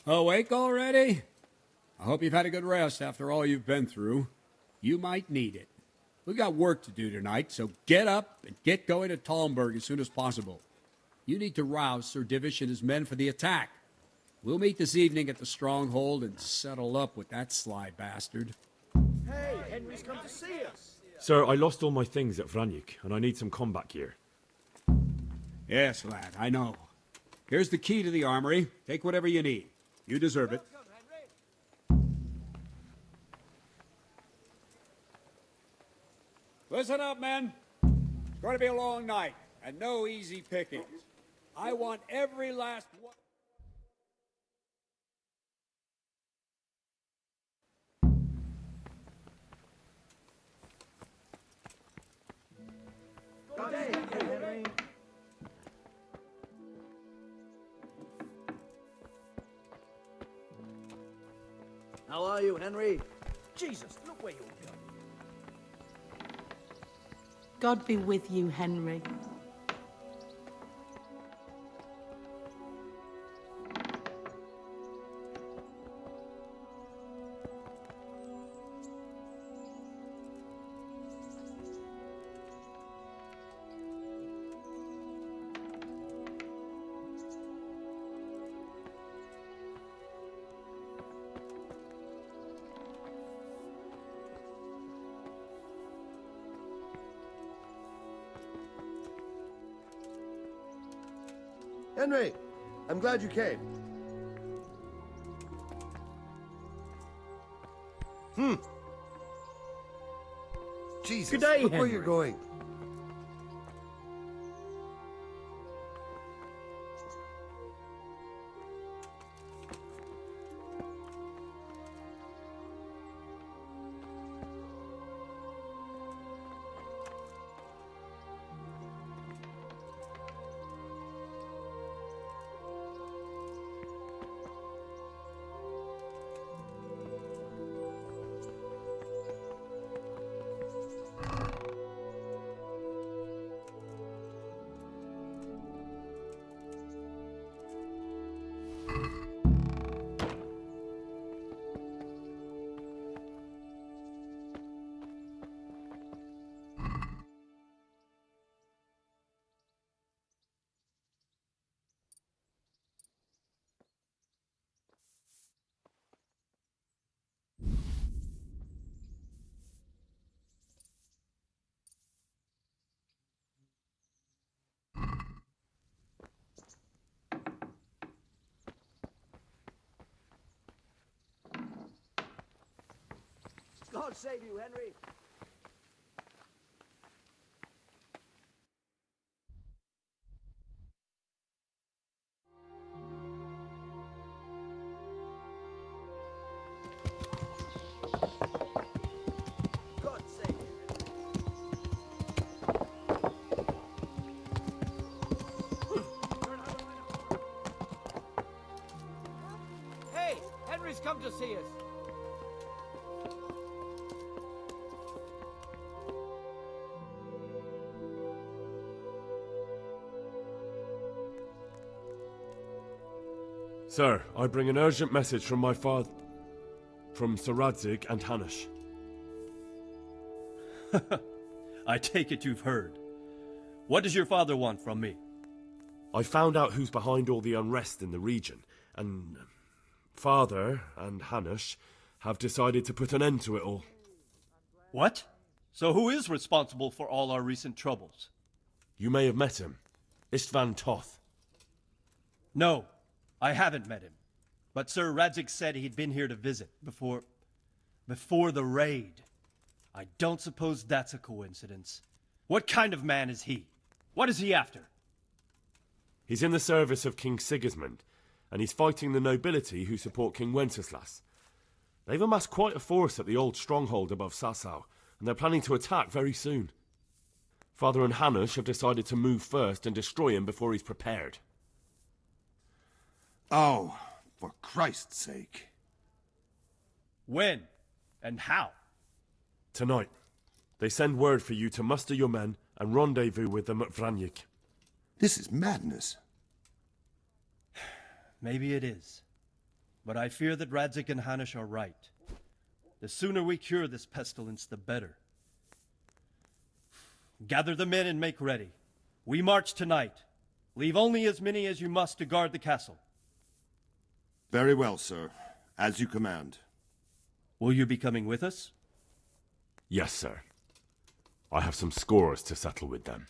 Awake already? I hope you've had a good rest after all you've been through. You might need it. We've got work to do tonight, so get up and get going to Talmberg as soon as possible. You need to rouse Sir Divish and his men for the attack. We'll meet this evening at the stronghold and settle up with that sly bastard. Hey, Henry's come to see us. Sir, I lost all my things at Vranyuk, and I need some combat gear. Yes, lad, I know. Here's the key to the armory. Take whatever you need. You deserve it. Listen up, men. It's going to be a long night, and no easy pickings. I want every last one. Good day, Henry. How are you, Henry? Jesus, look where you're going. God be with you, Henry. Henry, I'm glad you came. Jesus, Good day, look where Henry. you're going. God save you, Henry. God save you. Hey, Henry's come to see us. Sir, I bring an urgent message from my father... from Sir Radzig and Hanush. I take it you've heard. What does your father want from me? I found out who's behind all the unrest in the region, and... Father and Hanush have decided to put an end to it all. What? So who is responsible for all our recent troubles? You may have met him. Istvan Toth. No, I haven't met him. But Sir Radzig said he'd been here to visit before the raid. I don't suppose that's a coincidence. What kind of man is he? What is he after? He's in the service of King Sigismund, and he's fighting the nobility who support King Wenceslas. They've amassed quite a force at the old stronghold above Sasau, and they're planning to attack very soon. Father and Hanush have decided to move first and destroy him before he's prepared. Oh, for Christ's sake. When? And how? Tonight, they send word for you to muster your men and rendezvous with them at Vranyuk. This is madness. Maybe it is. But I fear that Radzik and Hanish are right. The sooner we cure this pestilence, the better. Gather the men and make ready. We march tonight. Leave only as many as you must to guard the castle. Very well, sir. As you command. Will you be coming with us? Yes, sir. I have some scores to settle with them.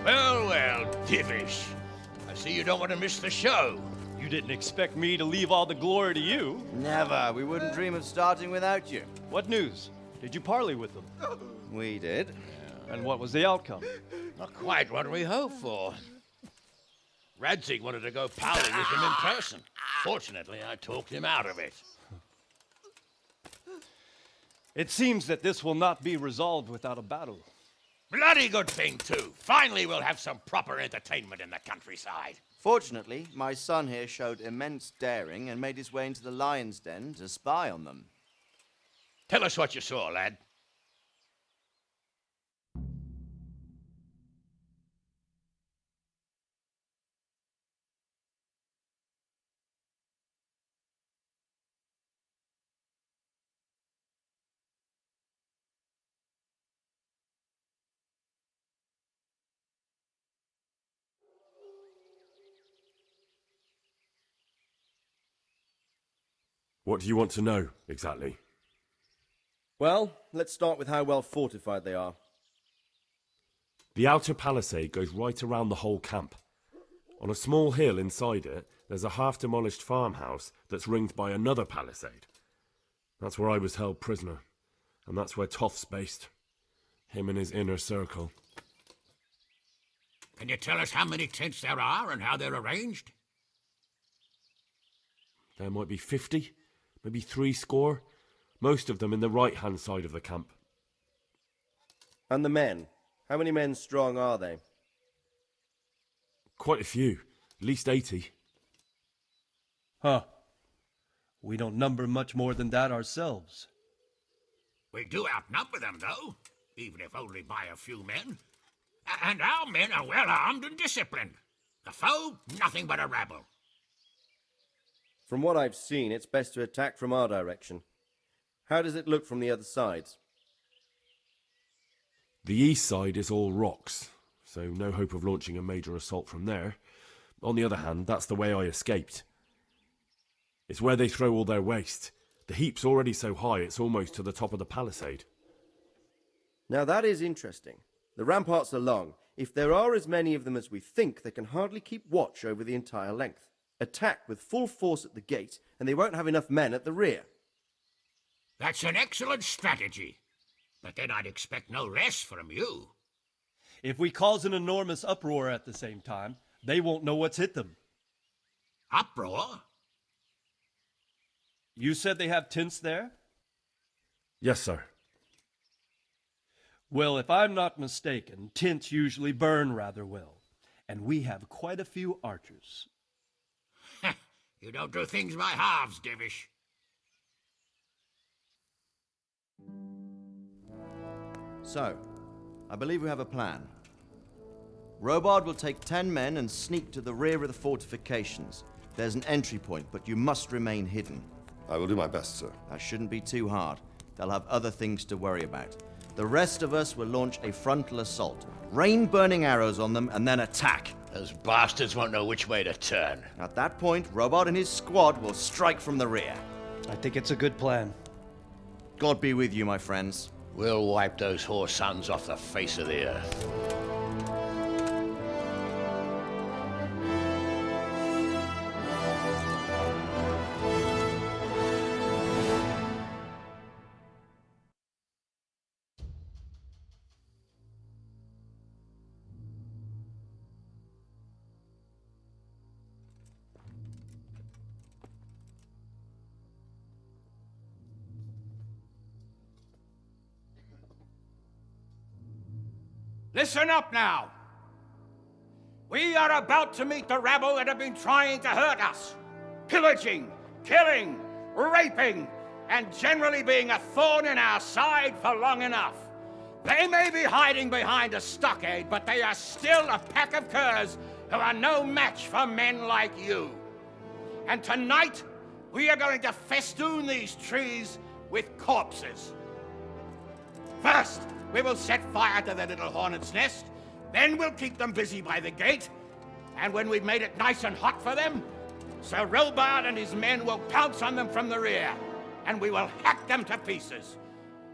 Well, Divish. I see you don't want to miss the show. You didn't expect me to leave all the glory to you. Never. We wouldn't dream of starting without you. What news? Did you parley with them? We did. And what was the outcome? Not quite what we hoped for. Radzik wanted to go parley with him in person. Fortunately, I talked him out of it. It seems that this will not be resolved without a battle. Bloody good thing, too. Finally, we'll have some proper entertainment in the countryside. Fortunately, my son here showed immense daring and made his way into the lion's den to spy on them. Tell us what you saw, lad. What do you want to know, exactly? Well, let's start with how well fortified they are. The outer palisade goes right around the whole camp. On a small hill inside it, there's a half-demolished farmhouse that's ringed by another palisade. That's where I was held prisoner, and that's where Toff's based. Him and his inner circle. Can you tell us how many tents there are and how they're arranged? There might be 50, maybe 60, most of them in the right-hand side of the camp. And the men? How many men strong are they? Quite a few, at least 80. Huh. We don't number much more than that ourselves. We do outnumber them, though, even if only by a few men. And our men are well armed and disciplined. The foe, nothing but a rabble. From what I've seen, it's best to attack from our direction. How does it look from the other sides? The east side is all rocks, so no hope of launching a major assault from there. On the other hand, that's the way I escaped. It's where they throw all their waste. The heap's already so high it's almost to the top of the palisade. Now that is interesting. The ramparts are long. If there are as many of them as we think, they can hardly keep watch over the entire length. Attack with full force at the gate, and they won't have enough men at the rear. That's an excellent strategy. But then I'd expect no less from you. If we cause an enormous uproar at the same time, they won't know what's hit them. Uproar? You said they have tents there? Yes, sir. Well, if I'm not mistaken, tents usually burn rather well. And we have quite a few archers. You don't do things by halves, Divish. So, I believe we have a plan. Robard will take 10 men and sneak to the rear of the fortifications. There's an entry point, but you must remain hidden. I will do my best, sir. That shouldn't be too hard. They'll have other things to worry about. The rest of us will launch a frontal assault. Rain burning arrows on them and then attack. Those bastards won't know which way to turn. At that point, Robard and his squad will strike from the rear. I think it's a good plan. God be with you, my friends. We'll wipe those whore sons off the face of the earth. Listen up now. We are about to meet the rabble that have been trying to hurt us. Pillaging, killing, raping, and generally being a thorn in our side for long enough. They may be hiding behind a stockade, but they are still a pack of curs who are no match for men like you. And tonight, we are going to festoon these trees with corpses. First, we will set fire to their little hornet's nest. Then we'll keep them busy by the gate. And when we've made it nice and hot for them, Sir Robard and his men will pounce on them from the rear. And we will hack them to pieces.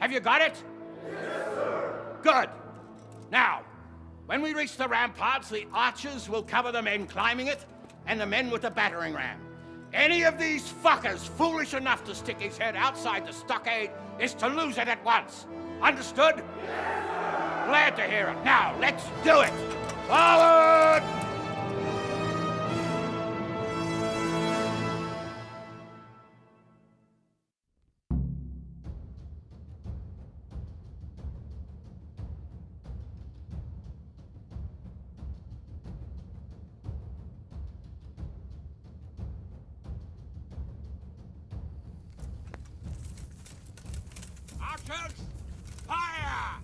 Have you got it? Yes, sir. Good. Now, when we reach the ramparts, the archers will cover the men climbing it and the men with the battering ram. Any of these fuckers foolish enough to stick his head outside the stockade is to lose it at once. Understood? Yes, sir. Glad to hear it. Now, let's do it. Forward! Archers, fire!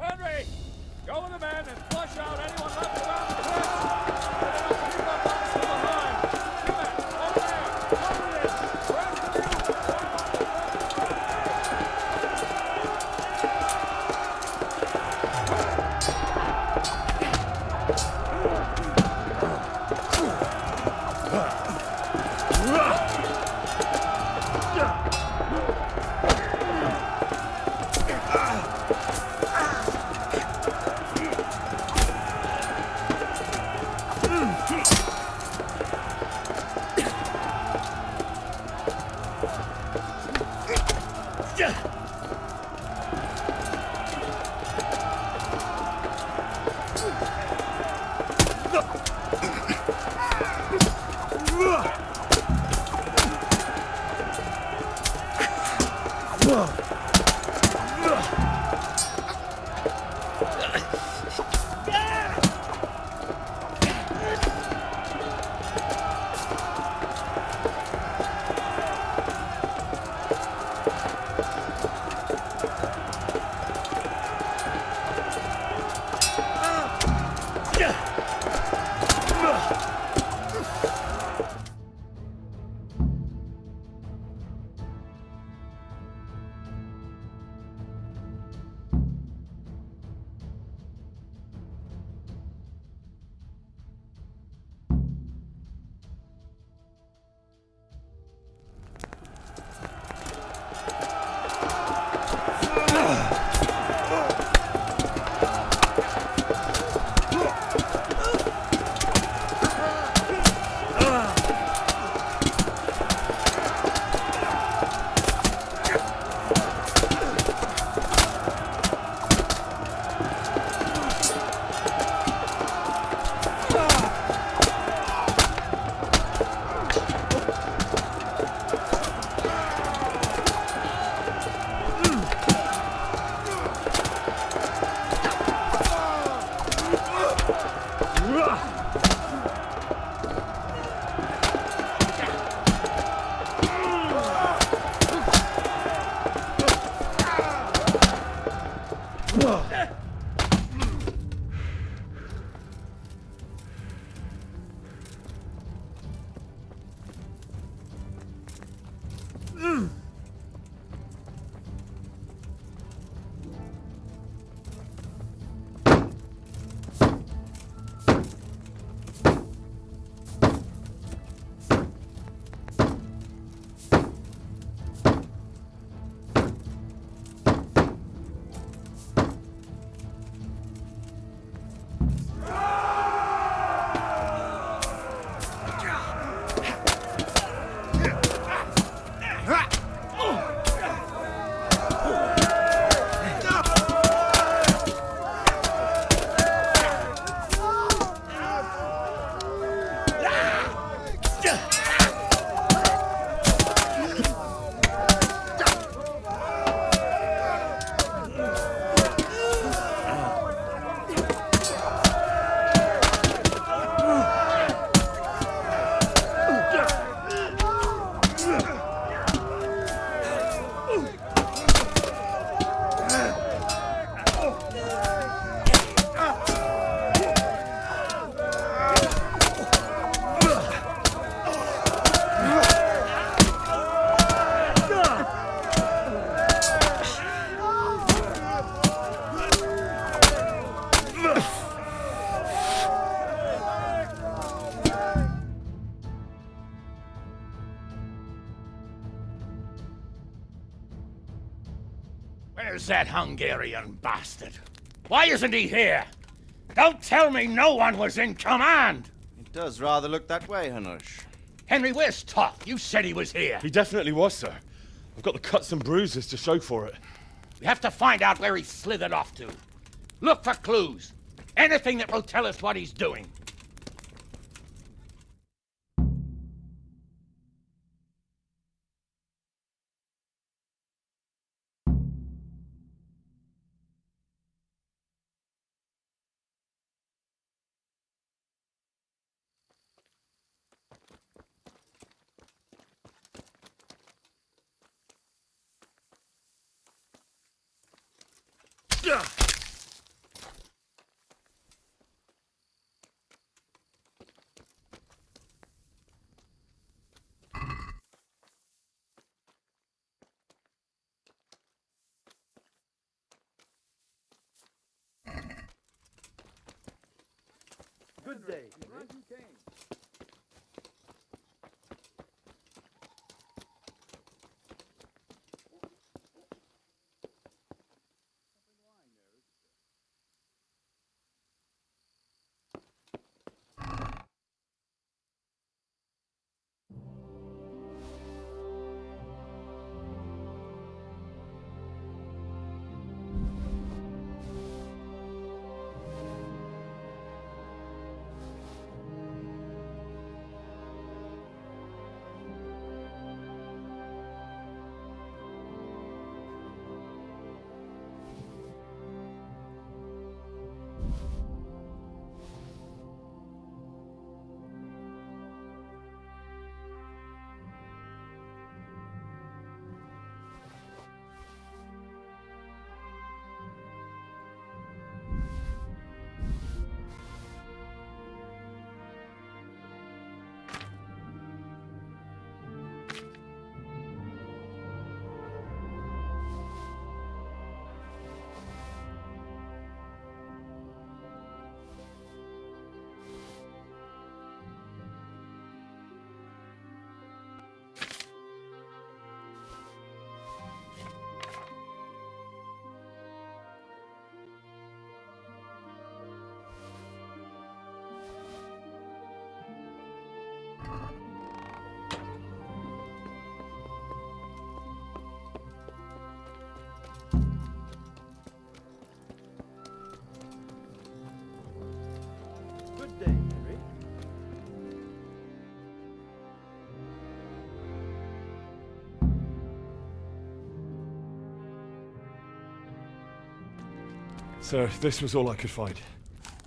Henry, go with the men and flush out anyone left around the cliffs. Get enough to keep our backs from behind. You men, over there. Where's that Hungarian bastard? Why isn't he here? Don't tell me no one was in command! It does rather look that way, Hanush. Henry, where's Toth? You said he was here. He definitely was, sir. I've got the cuts and bruises to show for it. We have to find out where he slithered off to. Look for clues. Anything that will tell us what he's doing. Good day. Good day, Henry. Sir, this was all I could find.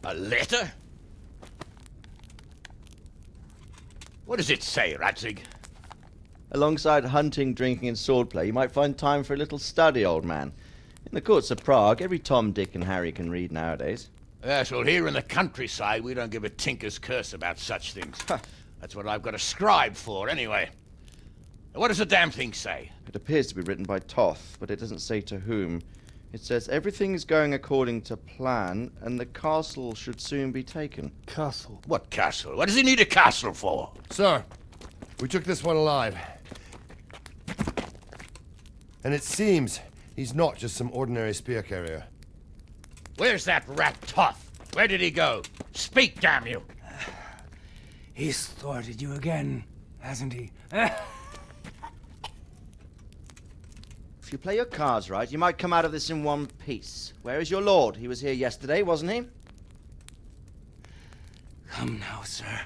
A letter? What does it say, Radzig? Alongside hunting, drinking, and swordplay, you might find time for a little study, old man. In the courts of Prague, every Tom, Dick, and Harry can read nowadays. Yes, well, here in the countryside, we don't give a tinker's curse about such things. That's what I've got a scribe for, anyway. What does the damn thing say? It appears to be written by Toth, but it doesn't say to whom. It says everything's going according to plan, and the castle should soon be taken. Castle. What castle? What does he need a castle for? Sir, we took this one alive. And it seems he's not just some ordinary spear carrier. Where's that rat Toth? Where did he go? Speak, damn you! He's thwarted you again, hasn't he? If you play your cards right, you might come out of this in one piece. Where is your lord? He was here yesterday, wasn't he? Come now, sir.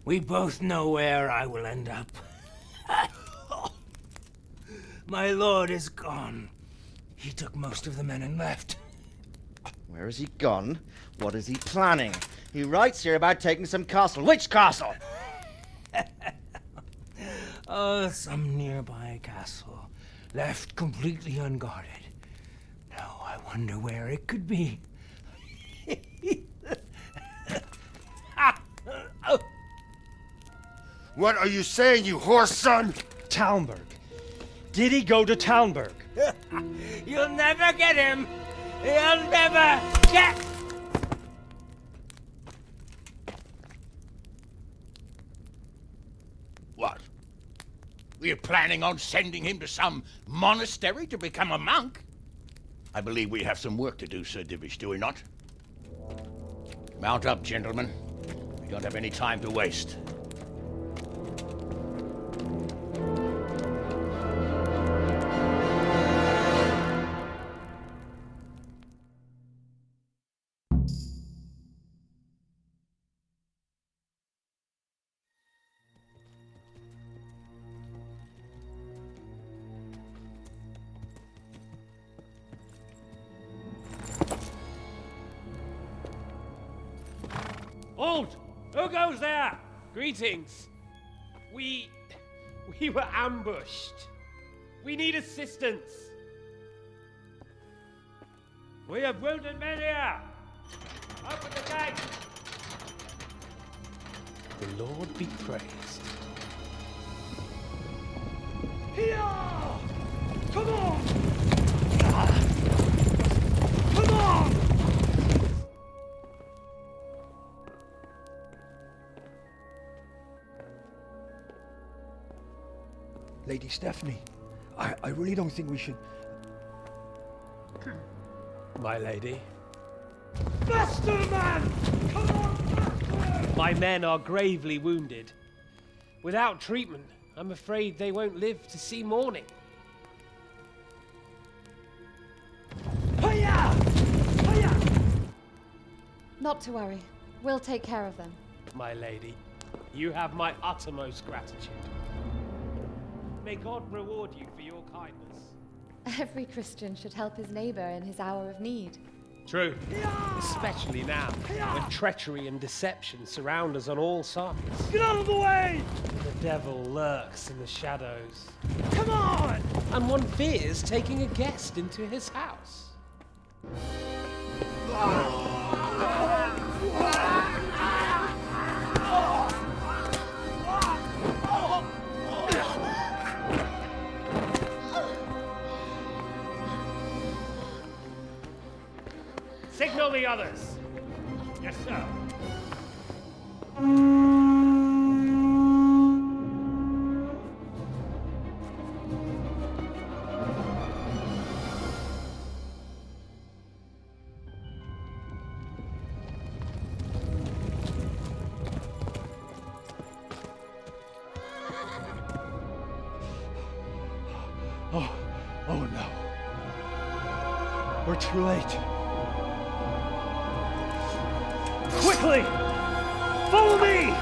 We both know where I will end up. My lord is gone. He took most of the men and left. Where has he gone? What is he planning? He writes here about taking some castle. Which castle? Oh, some nearby castle. Left completely unguarded. Now I wonder where it could be. What are you saying, you horse son? Talmberg. Did he go to Talmberg? You'll never get him! You'll never get... What? Were you planning on sending him to some monastery to become a monk? I believe we have some work to do, Sir Divish, do we not? Mount up, gentlemen. We don't have any time to waste. Halt! Who goes there? Greetings. We were ambushed. We need assistance. We have wounded men here. Open the gate. The Lord be praised. Here! Come on! Come on! Lady Stephanie, I really don't think we should... My lady. Faster, man! Come on, faster! My men are gravely wounded. Without treatment, I'm afraid they won't live to see morning. Hiya! Hiya! Not to worry. We'll take care of them. My lady, you have my uttermost gratitude. May God reward you for your kindness. Every Christian should help his neighbor in his hour of need. True. Especially now, when treachery and deception surround us on all sides. Get out of the way! The devil lurks in the shadows. Come on! And one fears taking a guest into his house. Signal the others. Yes, sir. Oh no. We're too late. Quickly! Follow me!